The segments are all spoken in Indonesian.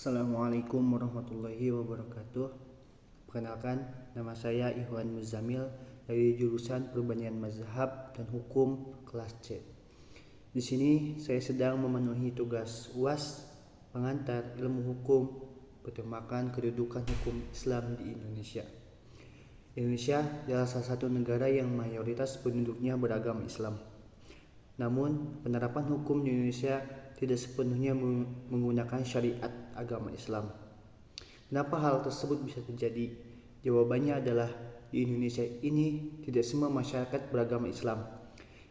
Assalamualaikum warahmatullahi wabarakatuh. Perkenalkan, nama saya Ihwan Muzamil dari jurusan Perbandingan Mazhab dan Hukum kelas C. Di sini saya sedang memenuhi tugas UAS pengantar ilmu hukum bertemakan kedudukan hukum Islam di Indonesia. Indonesia adalah salah satu negara yang mayoritas penduduknya beragama Islam. Namun, penerapan hukum di Indonesia tidak sepenuhnya menggunakan syariat agama Islam. Kenapa hal tersebut bisa terjadi? Jawabannya adalah di Indonesia ini tidak semua masyarakat beragama Islam.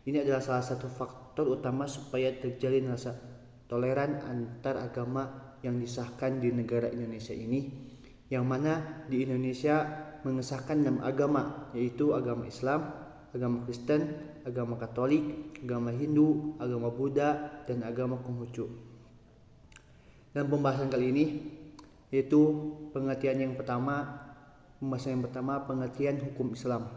Ini adalah salah satu faktor utama supaya terjalin rasa toleran antar agama yang disahkan di negara Indonesia ini, yang mana di Indonesia mengesahkan 6 agama, yaitu agama Islam, agama Kristen, agama Katolik, agama Hindu, agama Buddha, dan agama Konghucu. Dalam pembahasan kali ini yaitu pengertian yang pertama, pengertian hukum Islam.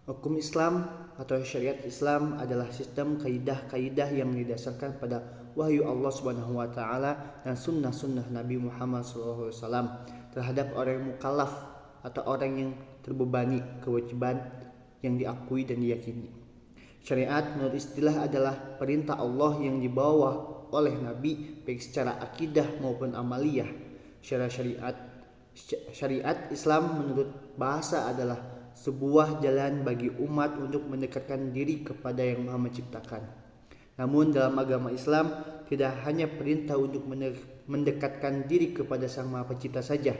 Hukum Islam atau syariat Islam adalah sistem kaidah-kaidah yang didasarkan pada wahyu Allah Subhanahu wa taala dan sunnah-sunnah Nabi Muhammad SAW terhadap orang mukallaf atau orang yang terbebani kewajiban yang diakui dan diyakini. Syariat menurut istilah adalah perintah Allah yang dibawa oleh Nabi baik secara akidah maupun amaliyah. Syariat Islam menurut bahasa adalah sebuah jalan bagi umat untuk mendekatkan diri kepada Yang Maha Menciptakan. Namun dalam agama Islam tidak hanya perintah untuk mendekatkan diri kepada Sang Maha Pencipta saja,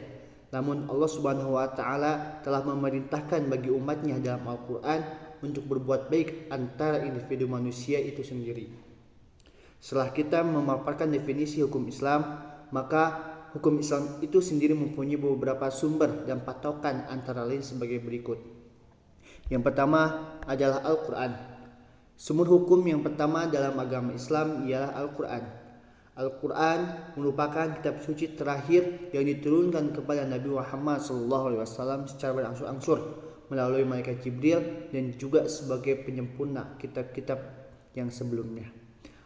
namun Allah Subhanahu wa taala telah memerintahkan bagi umatnya dalam Al-Qur'an untuk berbuat baik antara individu manusia itu sendiri. Setelah kita memaparkan definisi hukum Islam, maka hukum Islam itu sendiri mempunyai beberapa sumber dan patokan, antara lain sebagai berikut. Yang pertama adalah Al-Qur'an. Sumber hukum yang pertama dalam agama Islam ialah Al-Qur'an. Al-Quran merupakan kitab suci terakhir yang diturunkan kepada Nabi Muhammad SAW secara berangsur-angsur melalui malaikat Jibril dan juga sebagai penyempurna kitab-kitab yang sebelumnya.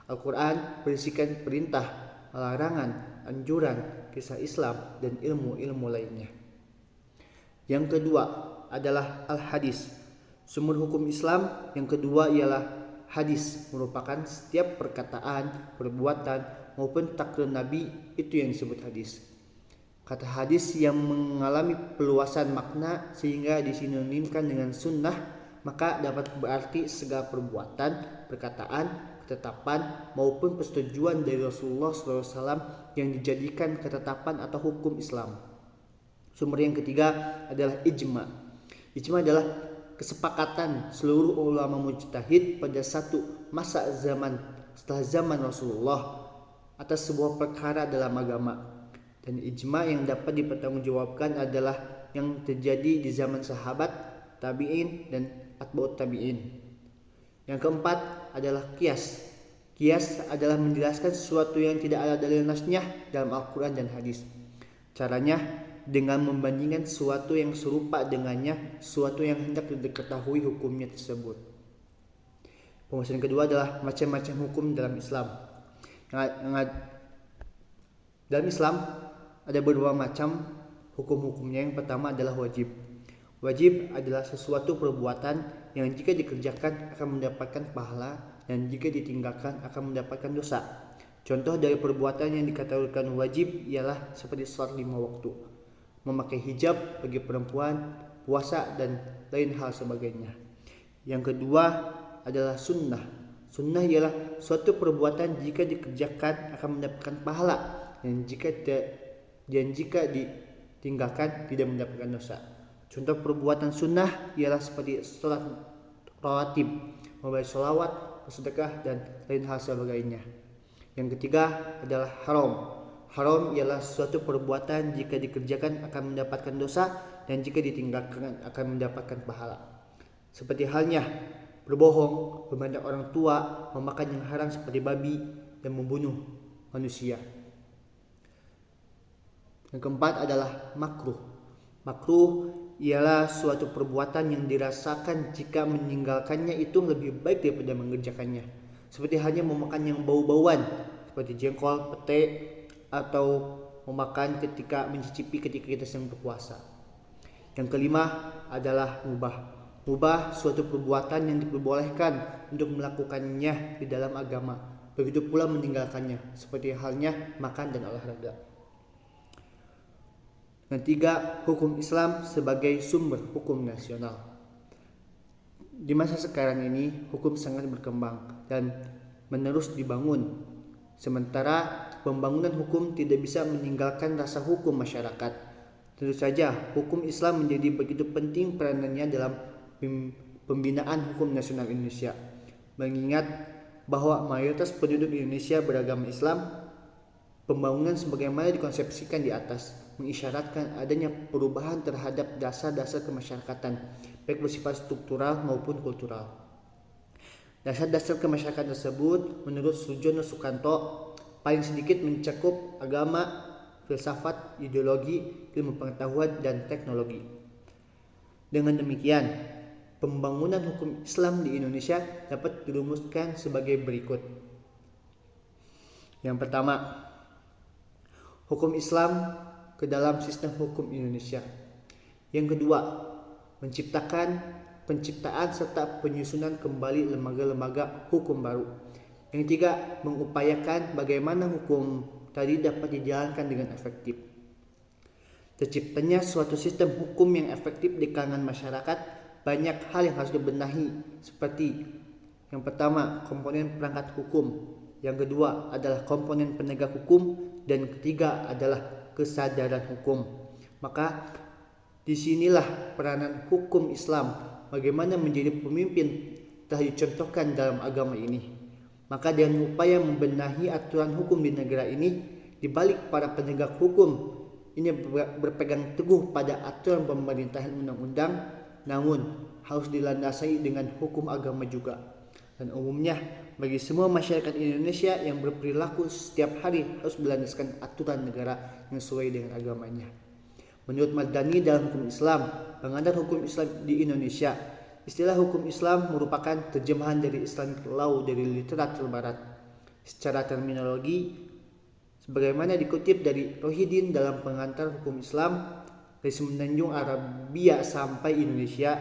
Al-Quran berisikan perintah, larangan, anjuran, kisah Islam, dan ilmu-ilmu lainnya. Yang kedua adalah Al-Hadis. Sumber hukum Islam yang kedua ialah hadis, merupakan setiap perkataan, perbuatan, maupun takrir Nabi itu yang disebut hadis. Kata hadis yang mengalami peluasan makna sehingga disinonimkan dengan sunnah, maka dapat berarti segala perbuatan, perkataan, ketetapan maupun persetujuan dari Rasulullah SAW yang dijadikan ketetapan atau hukum Islam. Sumber yang ketiga adalah ijma. Ijma adalah kesepakatan seluruh ulama mujtahid pada satu masa zaman setelah zaman Rasulullah atas sebuah perkara dalam agama, dan ijma yang dapat dipertanggungjawabkan adalah yang terjadi di zaman sahabat, tabi'in, dan atba'ut tabi'in. Yang keempat adalah qiyas. Qiyas adalah menjelaskan sesuatu yang tidak ada dalil nasnya dalam Al-Quran dan hadis. Caranya dengan membandingkan sesuatu yang serupa dengannya, sesuatu yang hendak diketahui hukumnya tersebut. Pembahasan kedua adalah macam-macam hukum dalam Islam. Dalam Islam ada beberapa macam hukum-hukumnya. Yang pertama adalah wajib. Wajib adalah sesuatu perbuatan yang jika dikerjakan akan mendapatkan pahala dan jika ditinggalkan akan mendapatkan dosa. Contoh dari perbuatan yang dikategorikan wajib ialah seperti salat 5 waktu, memakai hijab bagi perempuan, puasa, dan lain hal sebagainya. Yang kedua adalah sunnah. Sunnah ialah suatu perbuatan jika dikerjakan akan mendapatkan pahala dan jika ditinggalkan tidak mendapatkan dosa. Contoh perbuatan sunnah ialah seperti salat rawatib, membaca sholawat, bersedekah, dan lain hal sebagainya. Yang ketiga adalah haram. Haram ialah suatu perbuatan jika dikerjakan akan mendapatkan dosa dan jika ditinggalkan akan mendapatkan pahala. Seperti halnya berbohong, memandang orang tua, memakan yang haram seperti babi, dan membunuh manusia. Yang keempat adalah makruh. Makruh ialah suatu perbuatan yang dirasakan jika meninggalkannya itu lebih baik daripada mengerjakannya. Seperti halnya memakan yang bau-bauan seperti jengkol, pete, atau memakan ketika mencicipi ketika kita sedang berpuasa. Yang kelima adalah mubah. Mubah suatu perbuatan yang diperbolehkan untuk melakukannya di dalam agama. Begitu pula meninggalkannya, seperti halnya makan dan olahraga. Yang tiga, hukum Islam sebagai sumber hukum nasional. Di masa sekarang ini, hukum sangat berkembang dan menerus dibangun. Sementara pembangunan hukum tidak bisa meninggalkan rasa hukum masyarakat. Tentu saja, hukum Islam menjadi begitu penting peranannya dalam pembinaan hukum nasional Indonesia. Mengingat bahwa mayoritas penduduk Indonesia beragama Islam, pembangunan sebagaimana dikonsepsikan di atas mengisyaratkan adanya perubahan terhadap dasar-dasar kemasyarakatan, baik bersifat struktural maupun kultural. Dasar-dasar kemasyarakatan tersebut menurut Sujono Sukanto paling sedikit mencakup agama, filsafat, ideologi, ilmu pengetahuan, dan teknologi. Dengan demikian, pembangunan hukum Islam di Indonesia dapat dirumuskan sebagai berikut. Yang pertama, hukum Islam ke dalam sistem hukum Indonesia. Yang kedua, penciptaan serta penyusunan kembali lembaga-lembaga hukum baru. Yang ketiga, mengupayakan bagaimana hukum tadi dapat dijalankan dengan efektif. Terciptanya suatu sistem hukum yang efektif di kalangan masyarakat, banyak hal yang harus dibenahi, seperti yang pertama, komponen perangkat hukum. Yang kedua adalah komponen penegak hukum, dan ketiga adalah kesadaran hukum. Maka disinilah peranan hukum Islam, bagaimana menjadi pemimpin telah dicontohkan dalam agama ini. Maka dengan upaya membenahi aturan hukum di negara ini, dibalik para penegak hukum ini berpegang teguh pada aturan pemerintahan undang-undang, namun harus dilandasi dengan hukum agama juga. Dan umumnya bagi semua masyarakat Indonesia yang berperilaku setiap hari harus berlandaskan aturan negara yang sesuai dengan agamanya. Menurut Madani dalam hukum Islam, pengantar hukum Islam di Indonesia, istilah hukum Islam merupakan terjemahan dari Islamic law dari literatur barat. Secara terminologi, sebagaimana dikutip dari Rohidin dalam pengantar hukum Islam dari semenanjung Arabia sampai Indonesia,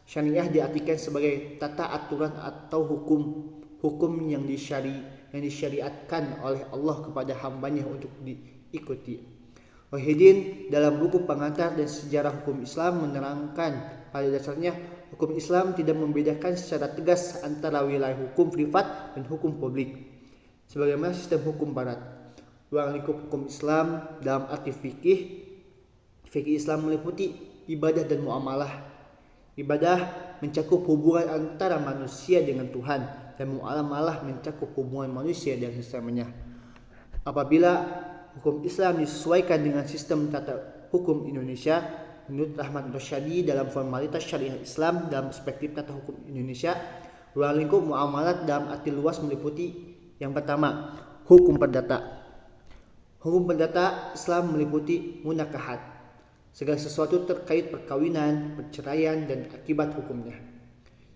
syariah diartikan sebagai tata aturan atau hukum yang disyariatkan oleh Allah kepada hambanya untuk diikuti. Rohidin dalam buku Pengantar dan Sejarah Hukum Islam menerangkan pada dasarnya hukum Islam tidak membedakan secara tegas antara wilayah hukum privat dan hukum publik, sebagaimana sistem hukum barat. Ruang lingkup hukum Islam dalam arti fikih Islam meliputi ibadah dan muamalah. Ibadah mencakup hubungan antara manusia dengan Tuhan, dan muamalah mencakup hubungan manusia dan sesamanya. Apabila hukum Islam disesuaikan dengan sistem tata hukum Indonesia, menurut Rahmat Rosyadi dalam formalitas syariah Islam dalam perspektif tata hukum Indonesia, ruang lingkup muamalat dalam arti luas meliputi yang pertama, hukum perdata. Hukum perdata Islam meliputi munakahat, segala sesuatu terkait perkawinan, perceraian, dan akibat hukumnya.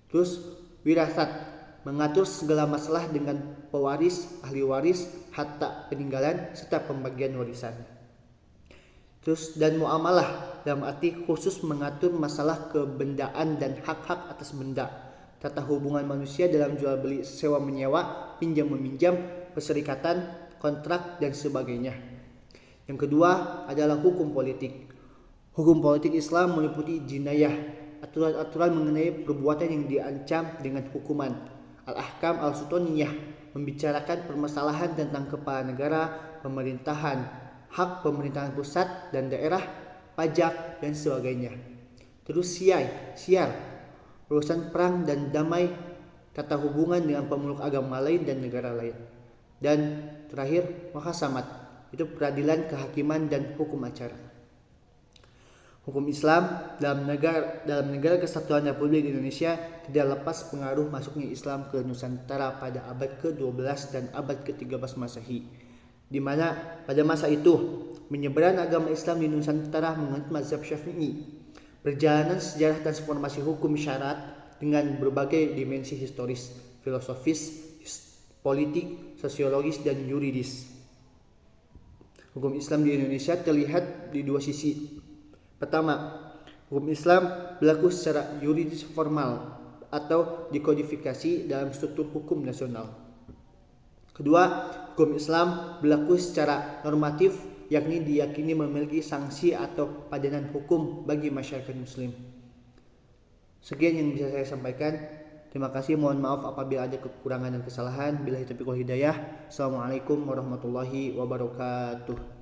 Terus wirasat, mengatur segala masalah dengan pewaris, ahli waris, harta peninggalan, serta pembagian warisan. Terus dan muamalah dalam arti khusus mengatur masalah kebendaan dan hak-hak atas benda, tata hubungan manusia dalam jual beli, sewa menyewa, pinjam meminjam, perserikatan, kontrak, dan sebagainya. Yang kedua adalah hukum politik. Hukum politik Islam meliputi jinayah, aturan-aturan mengenai perbuatan yang diancam dengan hukuman. Al-Ahkam Al-Sultaniyah membicarakan permasalahan tentang kepala negara, pemerintahan, hak pemerintahan pusat dan daerah, pajak, dan sebagainya. Terus siar, urusan perang dan damai, tata hubungan dengan pemeluk agama lain dan negara lain. Dan terakhir, muhasamat, itu peradilan, kehakiman, dan hukum acara. Hukum Islam dalam negara Kesatuan Republik Indonesia tidak lepas pengaruh masuknya Islam ke Nusantara pada abad ke-12 dan abad ke-13 Masehi, di mana pada masa itu menyebaran agama Islam di Nusantara menganut mazhab Syafi'i. Perjalanan sejarah transformasi hukum syarat dengan berbagai dimensi historis, filosofis, politik, sosiologis, dan yuridis. Hukum Islam di Indonesia terlihat di dua sisi. Pertama, hukum Islam berlaku secara yuridis formal atau dikodifikasi dalam struktur hukum nasional. Kedua, hukum Islam berlaku secara normatif, yakni diyakini memiliki sanksi atau padanan hukum bagi masyarakat muslim. Sekian yang bisa saya sampaikan. Terima kasih, mohon maaf apabila ada kekurangan dan kesalahan. Billahi taufiq wal hidayah. Assalamualaikum warahmatullahi wabarakatuh.